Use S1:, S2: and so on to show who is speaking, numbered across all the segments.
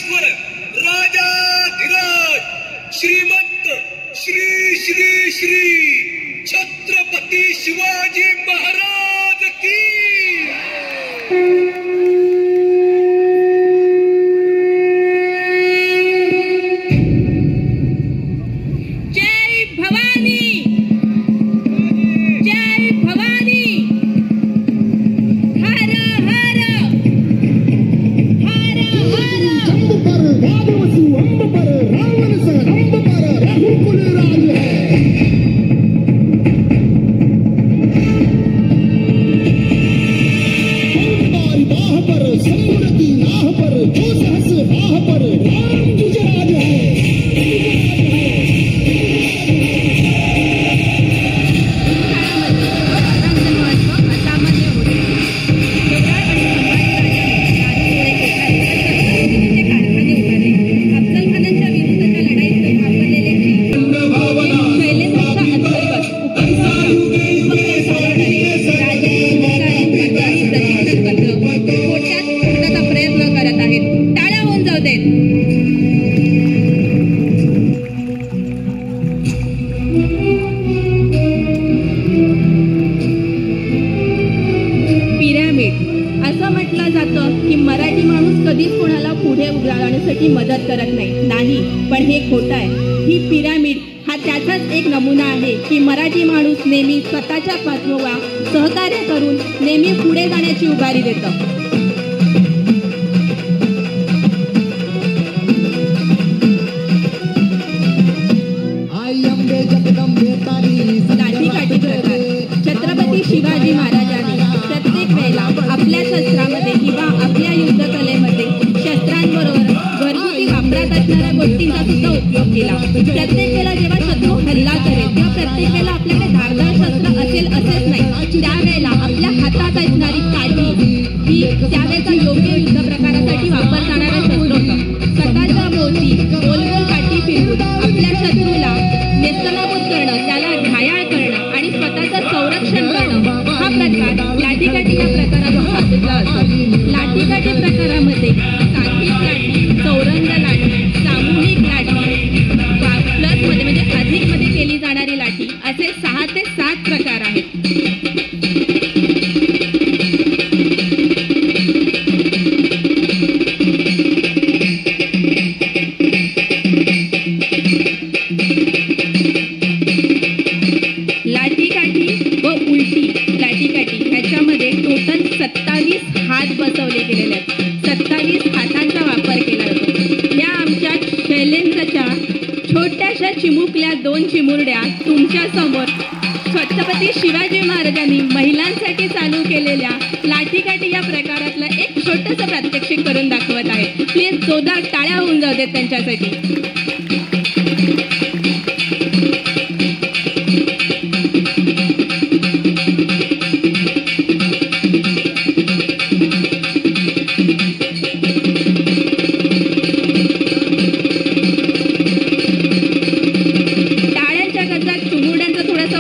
S1: राजेश्वर राजाधिराज श्रीमंत श्री श्री श्री छत्रपती शिवाजी महाराज की
S2: मदत करत नाही, पण हे खोटं आहे. ही पिरामिड हा त्याचाच एक नमुना आहे की मराठी माणूस नेहमी स्वतःच्या पाठोवा सहकार्य करून नेहमी पुढे जाण्याची उभारी देतं. लाठीकाठी प्रकार. छत्रपती शिवाजी महाराजांनी प्रत्येक वेळेला आपल्या शस्त्रामध्ये किंवा आपल्या युद्धकलेमध्ये शस्त्रांबरोबर घरगुती वापरात असणाऱ्या गोष्टींचा सुद्धा उपयोग केला. प्रत्येक वेळेला जेव्हा शत्रू हल्ला करेल तेव्हा प्रत्येक वेळेला आपल्याकडे धारदार शस्त्र असेल असेच नाही, त्यावेळेला आपल्या हातात असणारी काठी ही त्यावेळेचा योग्य युद्ध प्रकारासाठी वापर जाणारा शस्त्र होतं. स्वतःच्या भोवती गोलगोल काठी फिरवून आपल्या शत्रूला नेस्तनाबूत करणं, त्याला घायाळ करणं आणि स्वतःचं संरक्षण करणं हा प्रकार लाठीकाठी या प्रकारातून सांगितला असतो. लाठीकाठी प्रकारामध्ये साखळी लाठी, चौरंग लाठी, सामूहिक लाठी, प्लस मध्ये म्हणजे अधिक मध्ये केली जाणारी लाठी असे 6 ते 7 प्रकार आहेत. लाठीकाठी व उलटी लाठीकाठी ह्याच्यामध्ये टोटल 27 हात बसवले गेलेले आहेत. 27 हातांचा वापर केला जातो. या आमच्या शैलेंद्रच्या छोट्याशा चिमुकल्या 2 चिमुरड्या तुमच्या समोर छत्रपती शिवाजी महाराजांनी महिलांसाठी चालू केलेल्या लाठीकाठी या प्रकारातलं एक छोटंसं प्रात्यक्षिक करून दाखवत आहे. प्लीज जोरदार टाळ्या होऊन जाऊ देत त्यांच्यासाठी.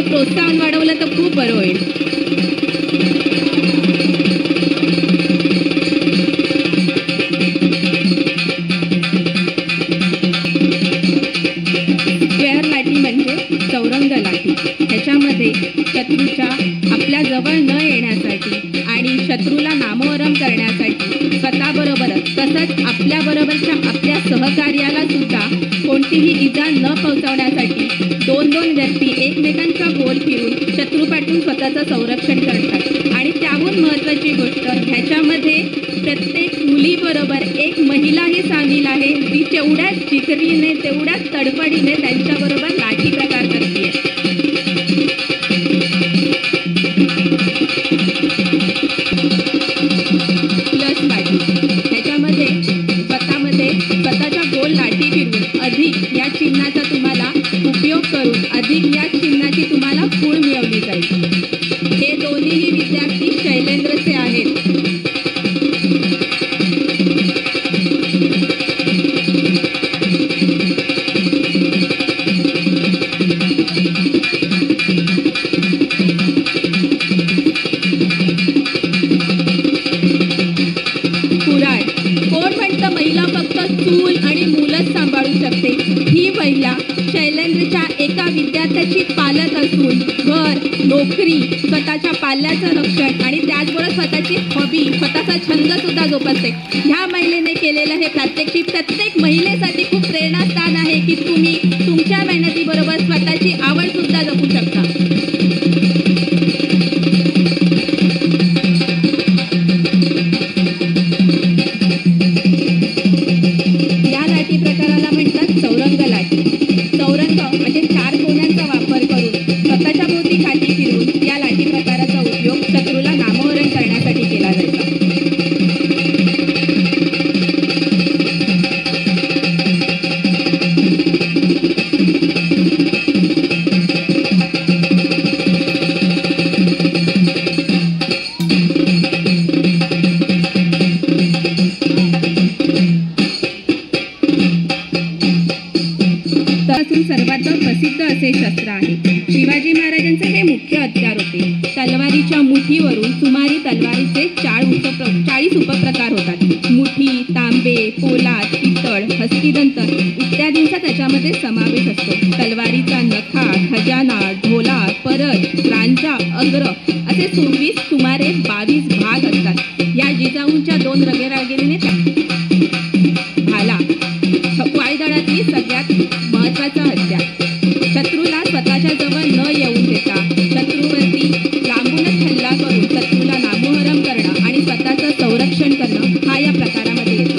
S2: प्रोत्साहन वाढवलं तर खूप बरं होईल. स्क्वेअर लाठी म्हणजे चौरंग लाठी. ह्याच्यामध्ये शत्रूच्या आपल्या जवळ न येण्यासाठी आणि शत्रूला नामोहरम करण्यासाठी स्वतःबरोबरच तसंच आपल्याबरोबरच्या आपल्या सहकार्याला सुद्धा कोणतीही इजा न पोहोचवण्यासाठी 2-2 व्यक्ती एकमेकांच्या गोल फिरून शत्रूपासून स्वतःचं संरक्षण करतात. आणि त्याहून महत्त्वाची गोष्ट ह्याच्यामध्ये प्रत्येक मुलीबरोबर एक महिलाही सामील आहे, ती तेवढ्याच जिकरीने तेवढ्याच तडफडीने त्यांच्याबरोबर लाठी प्रकार करते. प्लस लाठी ह्याच्यामध्ये स्वतःच्या गोल लाठी फिरवून अधिक या चिन्हाचा तुम्हाला उपयोग करून अधिक या चिन्हाची तुम्हाला खूण मिळवली जाईल. हे दोन्हीही विद्यार्थी शैलेंद्रचे आहेत. कुऱ्हाड. कोण म्हणतं महिला फक्त स्वतःच्या पाल्याचं रक्षण आणि त्याचबरोबर स्वतःची हॉबी, स्वतःचा छंद सुद्धा जोपासते. ह्या महिलेने केलेलं हे प्रात्यक्षिक प्रत्येक महिलेसाठी खूप प्रेरणास्थान आहे की तुम्ही तुमच्या मेहनतीबरोबर स्वतःची आवड सुद्धा जपू शकता. या लाठी प्रकाराला म्हणतात चौरंग लाठी. चौरंग म्हणजे 4 कोण्यांचा वापर करून स्वतःच्या भोवती काठी फिरवून या लाठी प्रकाराचा उपयोग शत्रूला नामोहरण करण्यासाठी केला जायचा. सर्वात प्रसिद्ध असे शस्त्र आहे. शिवाजी महाराजांचे हे मुख्य हत्यार होते. तलवारीच्या मुठीवरून सुमारी तलवारीचे 40 उपप्रकार होतात. मुठी, तांबे, पोलाद, पितळ, हस्तिदंत इत्यादींचा त्याच्यामध्ये समावेश असतो. तलवारीचा नखा, खजाना, ढोला, परत, रांजा, अग्र असे सुमारे 22 भाग असतात. या जिजाऊंच्या 2 रगेरागिरीने भाला वायुदळातली सगळ्यात महत्वाचा हत्यार. शत्रूला स्वतःच्या जवळ न येऊन देता शत्रूवरती लांबूनच हल्ला करून शत्रूला नामोहरम करणं आणि स्वतःचं संरक्षण करणं हा या प्रकारामध्ये येतो.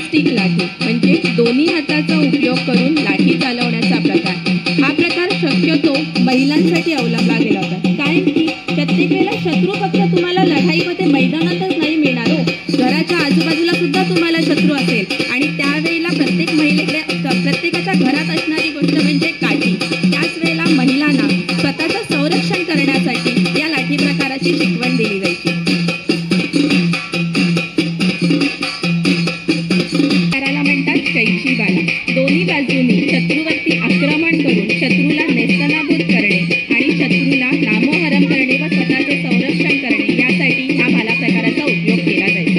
S2: स्टिक लाठी म्हणजे दोन्ही हाताचा उपयोग करून लाठी चालवण्याचा प्रकार. हा प्रकार शक्यतो महिलांसाठी अवलंबला गेला होता. कारण की प्रत्येक वेळेला शत्रू फक्त तुम्हाला लढाईमध्ये मैदानातच नाही मिळणार हो, घराच्या आजूबाजूला सुद्धा तुम्हाला शत्रू असेल. आणि त्यावेळेला प्रत्येक महिलेकडे प्रत्येकाच्या घरात असणारी गोष्ट म्हणजे काठी. त्याच वेळेला महिलांना स्वतःचं संरक्षण करण्यासाठी या लाठी प्रकाराची शिकवण दिली जायची. प्रकाराला म्हणतात कैची बाला. दोन्ही बाजूनी शत्रूवरती आक्रमण करून शत्रूला नेस्तनाबूत करणे आणि शत्रूला नामोहरम करणे व स्वतःचे संरक्षण करणे यासाठी ह्या भाला प्रकाराचा उपयोग केला जायचा.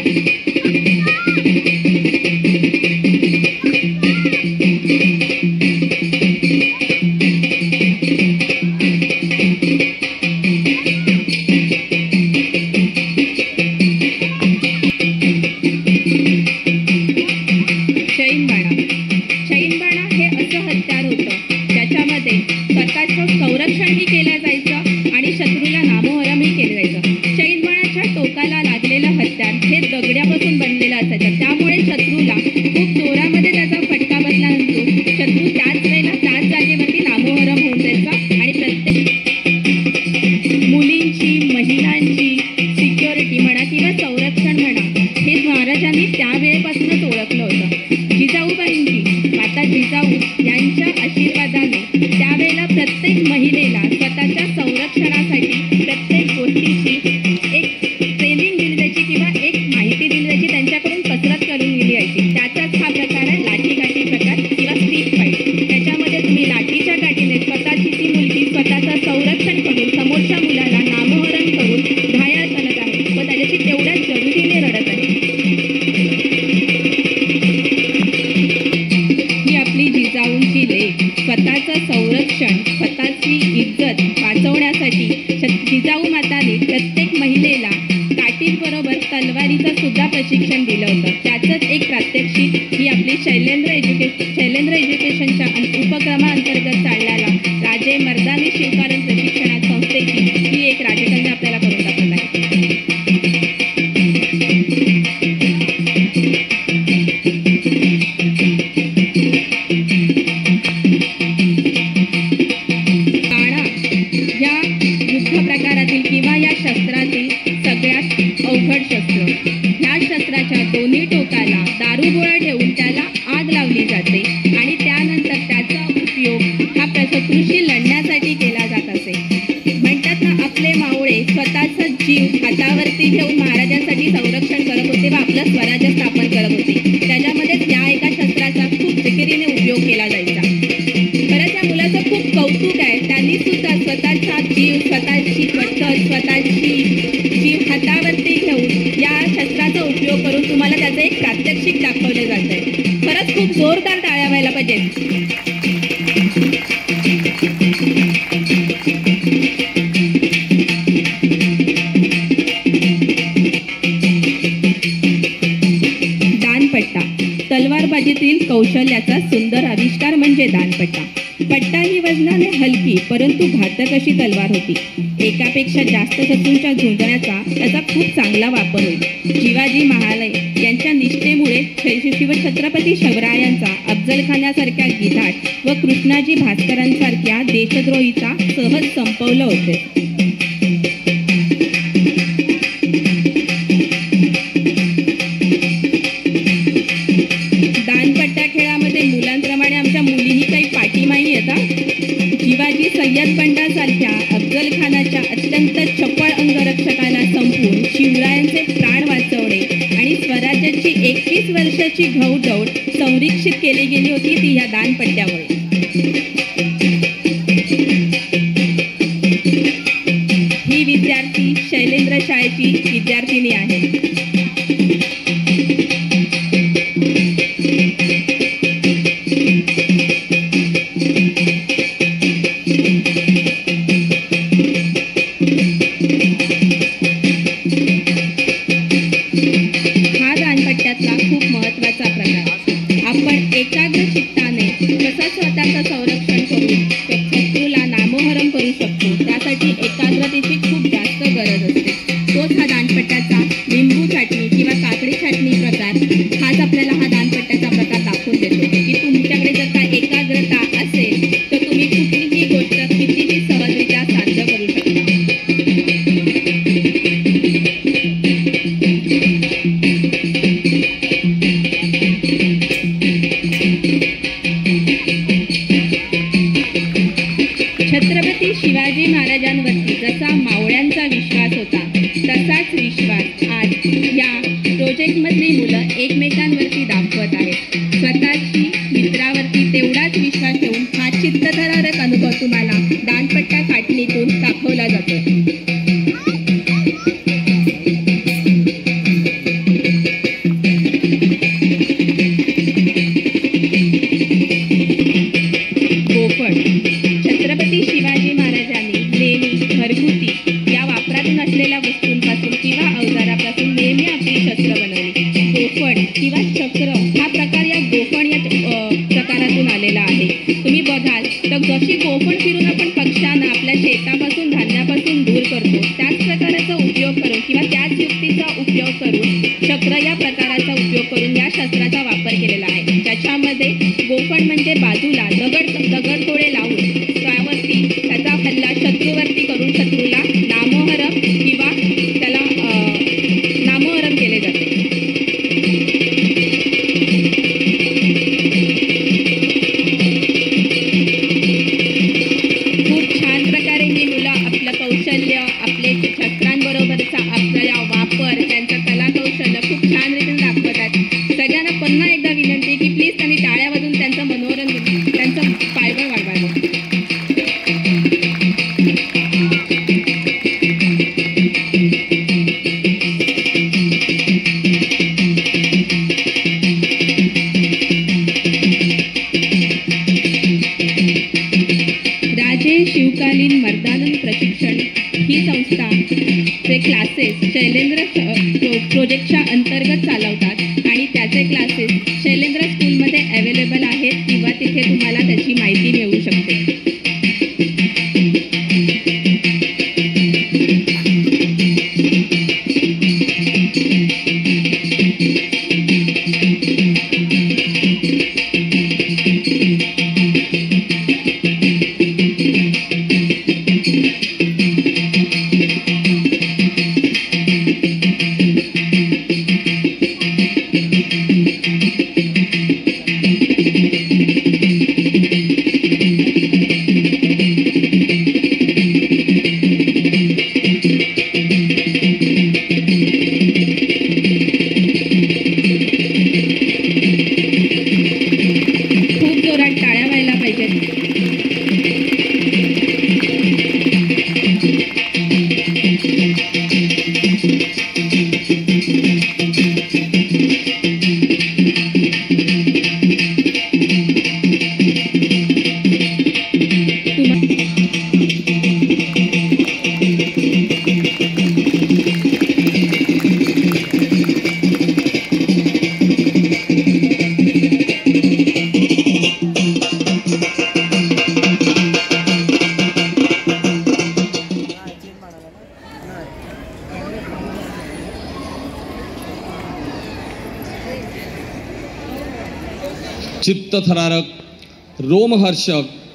S2: शैनबाणा हे असं हत्यार होतं ज्याच्यामध्ये स्वतःचं संरक्षणही केलं जायचं आणि शत्रूला नामोहरमही केलं जायचं. शैनबाणाच्या टोकाला लागलेलं हत्यार हे दगड्यापासून बनलेलं असायचं. त्यामुळे शत्रूला खूप जोरामध्ये त्याचा फटका बसल्यानंतर शत्रू त्याच वेळेला त्याच जागेवरती नामोहरम होऊन जायचा. आणि प्रत्येक मुलींची, महिलांची सिक्युरिटी म्हणा किंवा संरक्षण म्हणा हे महाराजांनी त्यावेळेपासूनच ओळखलं होतं. जिजाऊबाईंची माता जिजाऊ यांच्या आशीर्वादाने त्यावेळेला प्रत्येक महिलेला स्वतःच्या संरक्षणासाठी प्रत्येक गोष्टीची एक ट्रेनिंग दिली जायची किंवा एक माहिती दिली जायची, त्यांच्याकडून कसरत करून दिली जायची. त्याचाच हा प्रकार आहे लाठी प्रकार किंवा स्टिक फाईट. त्याच्यामध्ये तुम्ही लाठीच्या काठीने स्वतःची ती मुलगी स्वतःचं संरक्षण करून समोरच्या मुलाला नामोहरण करून घायल करत आहे व त्याच्याशी तेवढ्याच जरुरीने रडत आहे. जिजाऊंची लेक स्वतःचं संरक्षण, स्वतःची इज्जत वाचवण्यासाठी जिजाऊ माताने प्रत्येक महिलेला काठीबरोबर तलवारीचं सुद्धा प्रशिक्षण दिलं होतं. त्याचंच एक प्रात्यक्षिक ही आपली शैलेंद्र एज्युकेशनच्या उपक्रमाअंतर्गत चालणारा राजे मर्दानी शिवकारण प्रशिक्षण संस्थेची ही एक राजकन्या आपल्याला करून दाखवत आहे. किंवा या शस्त्रातील सगळ्यात अवघड शस्त्र. ह्या शस्त्राच्या दोन्ही टोकाला दारूगोळा ठेवून त्याला आग लावली जाते आणि त्यानंतर त्याचा उपयोग हा शत्रूशी लढण्यासाठी केला जात असे. म्हणतात ना, आपले मावळे स्वतःचा जीव हातावरती घेऊन महाराजांसाठी संरक्षण करत होते व आपलं स्वराज्य स्थापन करत होते. त्याच्यामध्येच या एका शस्त्राचा खूप जिकिरीने उपयोग केला जायचा. खरंच या मुलाचं खूप कौतुक आहे. त्यांनी सुद्धा स्वतःचा जीव, स्वतःची जीव हातावरती घेऊन या शस्त्राचा उपयोग करून तुम्हाला त्याचं एक प्रात्यक्षिक दाखवले जात आहे. जोरदार टाळ्या व्हायला पाहिजेत. दानपट्टा तलवारबाजीतील कौशल्याचा सुंदर आविष्कार म्हणजे दानपट्टा. पट्टा ही वजनाने हलकी परंतु घातक अशी तलवार होती. एकापेक्षा जास्त शत्रूंच्या झुंजण्याचा त्याचा खूप चांगला वापर होईल. शिवाजी महाराज यांच्या निष्ठेमुळे छत्रपती शिवरायांचा अफजलखानासारख्या गिधाट व कृष्णाजी भास्करांसारख्या देशद्रोहीचा सहज संपवलं होते. दानपट्टा खेळामध्ये मुलांप्रमाणे आमच्या मुलीही काही पाठीमाही येतात. शिवाजी सय्यद बंडासारख्या अफजलखानाच्या अत्यंत चपळ अंगरक्षकाला संपवून शिवरायांचे प्राण वाचवणे आणि स्वराज्याची 21 वर्षाची घौडदौड संरक्षित केली गेली होती ती या दानपट्ट्यामुळे. ही विद्यार्थी शैलेंद्र शाळेची विद्यार्थिनी आहे. खूप महत्त्वाचा प्रकार. आपण एकाग्र चित्ताने कसं स्वतःचं संरक्षण करून शत्रूला नामोहरम करू शकतो त्यासाठी एकाग्रतेची खूप जास्त गरज असते. तोच हा दानपट्ट्याचा लिंबू छाटणी किंवा काकडी छाटणी प्रकार हाच आपल्याला हा दानपट्ट्याचा प्रकार दाखवून देतो की तुमच्याकडे जर का एकाग्रता असेल तर तुम्ही कुठलीही गोष्ट कितीही सहजरित्या साध्य करू शकता. छत्रपती शिवाजी महाराजांवरती जसा मावळ्यांचा विश्वास होता तसाच विश्वास आज या प्रोजेक्टमधली मुलं एकमेकांवरती दाखवत आहेत. स्वतःची मित्रावरती तेवढाच विश्वास ठेवून हा चित्तथरारक अनुभव तुम्हाला दानपट्टा काटणीतून दाखवला जातो. छत्रपती शिवाजी महाराजांनी नेहमी घरगुती या वापरातून असलेल्या वस्तूंपासून किंवा अवजारापासून नेहमी आपली शस्त्र बनवली. गोफण किंवा चक्र हा प्रकार या गोफण या प्रकारातून आलेला आहे. तुम्ही बघाल तर जशी गोफण फिरून आपण पक्ष्यांना आपल्या शेतापासून धान्यापासून दूर करतो त्याच प्रकाराचा उपयोग करून किंवा त्याच युक्तीचा उपयोग करून चक्र या प्रकाराचा उपयोग करून या शस्त्राचा वापर केलेला आहे. त्याच्यामध्ये गोफण म्हणजे बाजूला दगड थोडे लावून त्यावरती त्याचा हल्ला शत्रूवरती करून शत्रूला नामोहरम किंवा त्याला नामोहरम केले जाते. खूप छान प्रकारे ही मुलं आपलं कौशल्य आपले शस्त्रांबरोबरचा आपला वापर त्यांचं कला कौशल्य खूप छान रीतीने दाखवतात. सगळ्यांना पुन्हा एकदा विनंती की प्लीज त्यांनी टाळ्या वाजवून त्यांचं मनोरंजन त्यांचं पायबळ वाढवावं. राजे शिवकालीन मर्दानंद प्रशिक्षण ही संस्था चे क्लासेस शैलेंद्र प्रोजेक्टच्या अंतर्गत चालवतात आणि त्याचे क्लासेस शैलेंद्र स्कूलमध्ये अवेलेबल आहेत किंवा तिथे तुम्हाला त्याची माहिती मिळू शकते.
S3: चित्तथरारक, रोमहर्षक